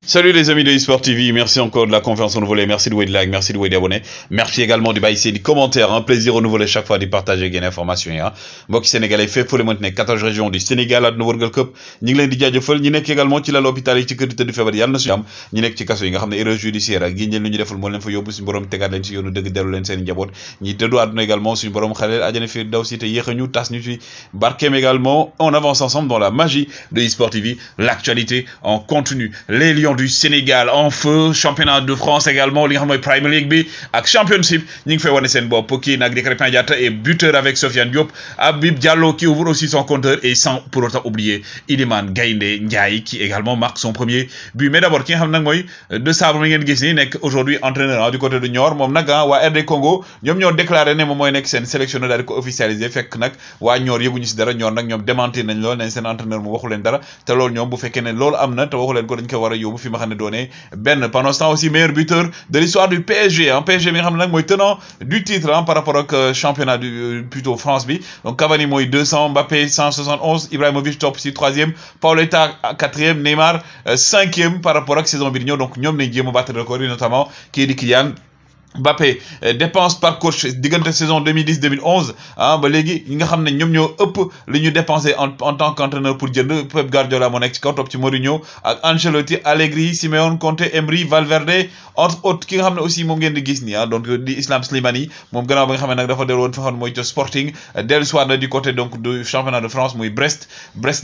Salut les amis de eSport TV, merci encore de la confiance renouvelée, merci de vous de like, merci de vous d'abonner, merci également de baisser des commentaires, un plaisir renouvelé chaque fois de partager des informations yi mbokki sénégalais fépp fu le mënti nekk 14 régions du Sénégal àdduna wërngal këpp ñi ngi leen di jaajëfal ñi nekk également ci lal hôpital yi ci kër di tëdd feebar yàlla na suñu am ñi nekk ci kaso yi nga xam ne erreur judiciaire ak génneel lu ñu deful moo leen fa yóbbu suñu borom tegaat leen ci yoonu dëgg dellu leen seen njaboot ñi dëddu àdduna également suñu borom xaleel àjjana fi daw si te yéex a ñu tas ñu ci barkeem également. On avance ensemble dans la magie de eSport TV, l'actualité en continu, les Lions du Sénégal en feu, championnat de France également, li nga xam mooy Premier League bi ak championship ñi ngi fay wane seen bopp kii nag di Krépin Diatta est buteur avec Sofiane Diop, Habib Diallo qui ouvre aussi son compteur et sans pour autant oublier Iliman Gaïndé Ndiaye qui également marque son premier but. Mais d'abord ki nga xam nag mooy De Sabre mi ngeen gis ni nekk aujourd'hui entraîneur du côté de Niort moom nag waa RD Congo ñoom ñoo déclaré ne moom mooy nekk seen sélectionneur daal di ko officialisé fekk nag waa Niort yëguñu si dara Niort nag ñoom démentir nañ lool nañ seen entraîneur mu waxu leen dara te loolu ñoom bu fekkee ne loolu am na te waxu leen ko dañ ko war a yóbbu fi ma xam ne doone benn. Pendant ce temps aussi meilleur buteur de l'histoire du PSG PSG bi nga xam ne nag mooy tenant du titre par rapport ak championnat du plutôt France bi. Donc Cavani mooy 200, Mbappé 171, Ibrahimovic top si 3e, Paoletta 4e, Neymar 5e par rapport ak saison bi di ñëw. Donc ñoom nañ jéem a battre record yi notamment kii di Kylian Mbappé dépense par coach diggante saison 2010-2011 ba léegi ñi nga xam ne ñoom ñoo ëpp li ñu dépensé en tant qu'entraîneur pour jënd Pep Guardiola moo nekk ci kaw topp ci Mourinho ak Ancelotti, Allegri, Simeone, Conte, Emery, Valverde entre autres ki nga xam ne aussi moom ngeen di gis nii donc di Islam Slimani moom gannaaw ba nga xam ne nag dafa dellu woon fa xam mooy ca Sporting dellu soit na du côté donc du championnat de France muy Brest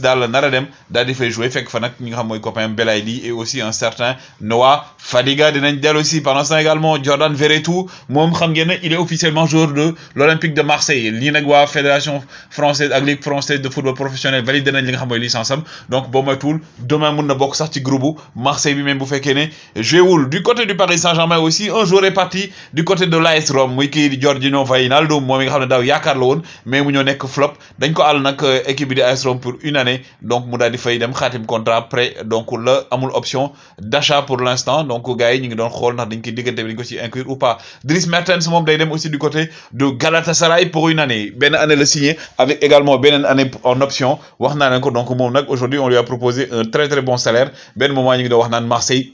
daal nar a dem daal di fay jouer fekk fa nag ñi nga xam mooy copain Belaïli et aussi un certain Noah Fadiga dinañ dellu aussi pendant ce temps également Jordan Verretou moom xam ngeen ne il est officiellement joueur de l'Olympique de Marseille lii nag waa fédération française ak ligue française de football professionnel validé nañ li nga xam mooy licence am donc boo moytuwul demain mun na bokk sax ci groupe Marseille bi même bu fekkee ne jouewul. Du côté du Paris Saint-Germain aussi un joueur est parti du côté de l'AS Rome muy kii di Georginio Wijnaldum moom mi nga xam ne daaw yaakaar la woon mais mu ñoo nekk flop dañ ko àll nag équipe bi di AS Rome pour une année donc mu daal di fay dem xaatim contrat prêt donc la amul option d'achat pour l'instant donc gars yi ñu ngi doon xool ndax dañ koy diggante bi dañ ko ci inclure ou pas. Dries Mertens moom day dem aussi du côté de Galatasaray pour une année benn année la signé avec également beneen année en option wax naa leen ko donc moom nag aujourd'hui on lui a proposé un très très bon salaire benn moment ñu ngi doon wax naan Marseille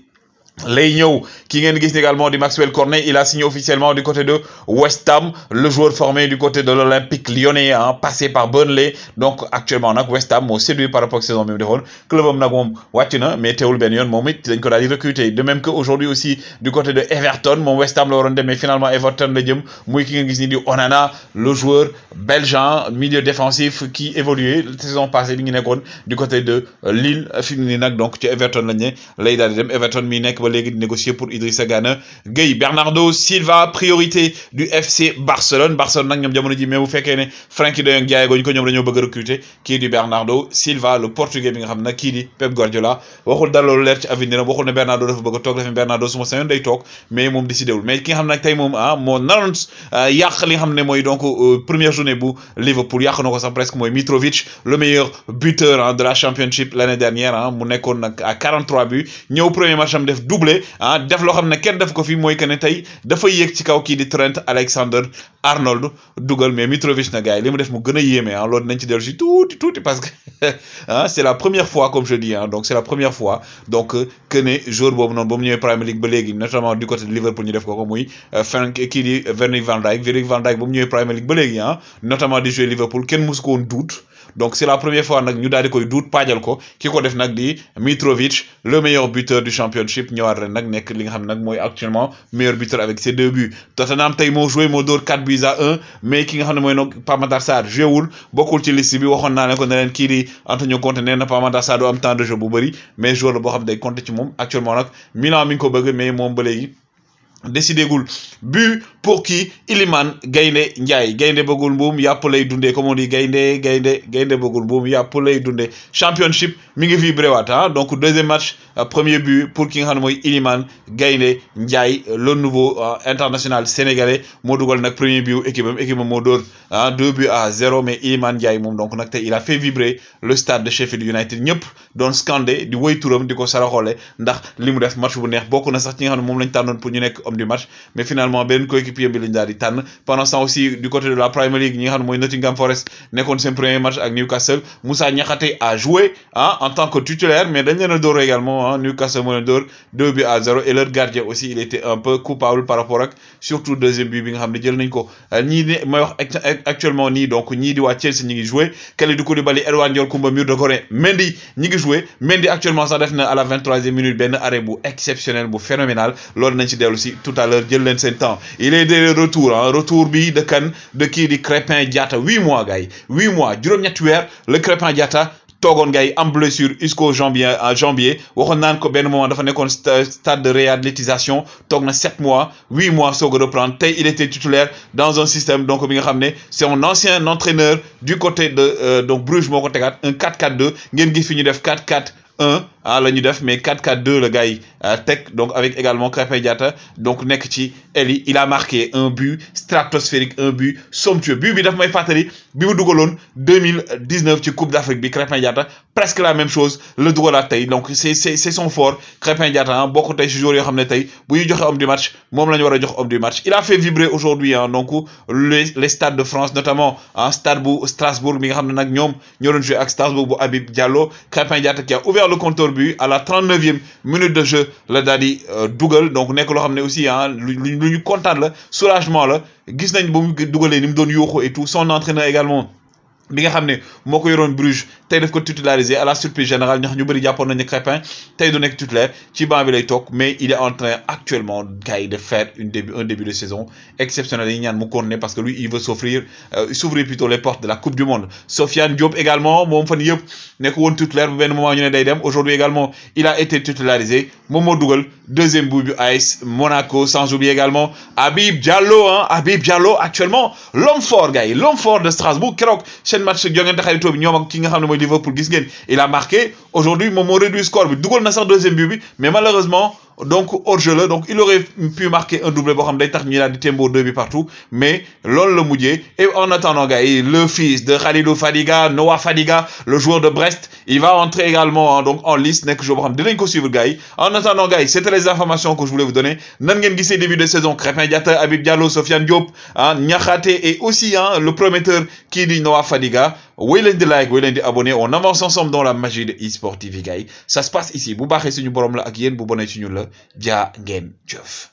lay ñëw ki ngeen gis également di Maxwell Cornet il a signé officiellement du côté de West Ham le joueur formé du côté de l'Olympique Lyonnais passé par Burnley donc actuellement nag West Ham moo séduit par rapport ak saison bi mu defoon club am nag moom wàcc na mais teewul benn yoon moom it dañ ko daal di recruter de même que aujourd'hui aussi du côté de Everton moom West Ham la waroon dem mais finalement Everton la jëm muy ki ngeen gis ni di Onana le joueur belge milieu défensif qui évoluait saison passée bi ngi nekkoon du côté de Lille fi mu ne nag donc ci Everton lañ ne lay daal di dem Everton mi nekk léegi di négocier pour Idrissa Gana Gueye. Bernardo Silva priorité du FC Barcelone nag ñoom jamono ji mais bu fekkee ne Frenkie de Jong jaayee goñ ko ñoom dañoo bëgg a recruter kii di Bernardo Silva le portugais bi nga xam ne nag kii di Pep Guardiola waxul dara loolu leer ci avenir am waxul ne Bernardo dafa bëgg a toog dafa Bernardo su ma sañoon day toog mais moom décidé wul mais ki nga xam ne nag tey moom moo naroon yàq li nga xam ne mooy donc première journée bu Liverpool yàq na ko sax presque mooy Mitrovic le meilleur buteur de la championship l'année dernière mu nekkoon nag à 43 buts ñëw premier match am def doublé def loo xam ne kenn def ko fi mooy que ne tey dafa yéeg ci kaw kii di Trent Alexander-Arnold dugal mais Mitrovic na gars yi li mu def mu gën a yéeme loolu nañ ci dellu si tuuti parce que c'est la première fois comme je dis donc c'est la première fois donc que ne joueur boobu noonu ba mu ñëwee Premier League ba léegi notamment du côté de Liverpool ñu def ko muy kii di Virgil van Dijk ba mu ñëwee Premier League ba léegi notamment di jouer Liverpool kenn musu ko woon duut donc c'est la première fois nag ñu daal di koy duut paajal ko ki ko def nag di Mitrovic le meilleur buteur du championship ñëwaat ren nag nekk li nga xam ne nag mooy actuellement meilleur buteur avec ses 2 buts. Tottenham tey moo joué moo dóor 4-1 mais ki nga xam ne mooy nag Pape Matar Sarr joué wul bokkul ci liste bi waxoon naa ne ko ne leen kii di Antonio Conte nee na Pape Matar Sarr du am temps de jeu bu bëri mais joueur la boo xam ne day compter ci moom actuellement nag Milan mi ngi ko bëgg mais moom ba léegi décidé gul but pour qui Iliman Gaynde Ndiaye gaynde bëggul mbuum yàpp lay dundee comme on dit gaynde bëggul mbuum yàpp lay dundee championship mi ngi vibré waat donc deuxième match premier but pour ki nga xam ne mooy Iliman Gaynde Ndiaye le nouveau international sénégalais moo dugal nag premier but équipe am moo dóor 2-0 mais Iliman Ndiaye moom donc nag tey il a fait vibrer le stade de Sheffield United ñëpp doon scandé di woy turam di ko saraxoole ndax li mu def match bu neex bokk na sax ci nga xam ne moom lañ tànnoon pour ñu nekk homme du match mais finalement ben coéquipier bi lañ daal di tànn pendant ce temps aussi du côté de la Premier League ñi nga xam ne mooy Nottingham Forest nekkoon seen premier match ak Newcastle Moussa Niakhaté a joué en tant que titulaire mais dañ leen a dóor également Newcastle moo leen dóor 2-0 et leur gardien aussi il était un peu coupable par rapport ak surtout deuxième but bi nga xam ne jël nañ ko ñii ne mooy wax actuellement nii donc ñii di waa Chelsea ñi ngi joué Kalidou Koulibaly Edouard Ndiol Koumba Mur de Gorée Mendy ñi ngi joué Mendy actuellement sax def na à la 23e minute benn arrêt bu exceptionnel bu phénoménal loolu nañ ci dellu si tout à l'heure jël leen seen temps il est de retour retour bi de kan de kii di Crépin Diatta 8 mois gars yi 8 mois juróom-ñetti weer le Crépin Diatta toogoon gars yi am blessure jusqu'au janvier waxoon naan ko benn moment dafa nekkoon stade de réathlétisation toog na 7 mois 8 mois soog a reprendre tey il était titulaire dans un système donc bi nga xam ne c'est un ancien entraîneur du côté de donc Bruges moo ko tegaat un 4-4-2 ngeen gis fi ñu def 4-4-1 la ñu def mais 4-4-2 le gars yi teg donc avec également Krépin Diatta donc nekk ci Eli il a marqué un but stratosphérique un but somptueux but bi daf may fàttali bi mu dugaloon 2019 ci Coupe d'Afrique bi Krépin Diatta presque la même chose le dugalaat tey donc c'est son fort Krépin Diatta bokk tey si joueurs yoo xam ne tey bu ñuy joxe homme du match moom la ñu war a jox homme du match il a fait vibrer aujourd'hui donc les stades de France notamment stade bu Strasbourg bi nga xam ne nag ñoom ñoo doon joué ak Strasbourg bu Habib Diallo Krépin Diatta qui a ouvert le compteur but à la 39e minute de jeu la daal di dugal donc nekk loo xam ne aussi lu ñu kontaan la soulagement la gis nañ ba mu dugalee ni mu doon yuuxu et tout son entraîneur également bi nga xam ne moo ko yoroon Bruges tey daf ko titularisé à la surprise générale ñax ñu bëri jàppoon nañu Crépin tey du nekk titulaire ci banc bi lay toog mais il est en train actuellement gars yi de faire un début de saison exceptionnel yi ñaan mu continuer parce que lui il veut s'ouvrir plutôt les portes de la Coupe du Monde Sofiane Diop également moom fan yëpp nekk woon titulaire bu benn moment ñu ne day dem aujourd'hui également il a été titularisé moom moo dugal deuxième but bu AS Monaco sans oublier également Habib Diallo actuellement l'homme fort gars yi l'homme fort de Strasbourg keroog seen match jongante xaritoo bi ñoom ak ki nga xam ne mooy Liverpool gis ngeen il a marqué aujourd'hui moom moo réduit score bi dugal na sax deuxième but bi mais malheureusement donc hors-jeu la donc il aurait pu marquer un doublé boo xam day tax ñu daal di tembo 2 bi partout mais loolu la mujjee et en attendant gars yi le fils de Khalilou Fadiga Noah Fadiga le joueur de Brest il va entrer également donc en liste nekk joueur boo xam dinañ ko suivre gars yi en attendant gars yi c'était les informations que je voulais vous donner nan ngeen gisee début de saison Krépin Diatta Habib Diallo Sofiane Diop Niakhaté et aussi le prometteur kii di Noah Fadiga woy leen di like woy leen di abonné on avance ensemble dans la magie de eSport TV gars yi ça se passe ici bu baaxee suñu borom la ak yéen bu bonee ci ñun la jaa ngeen jëf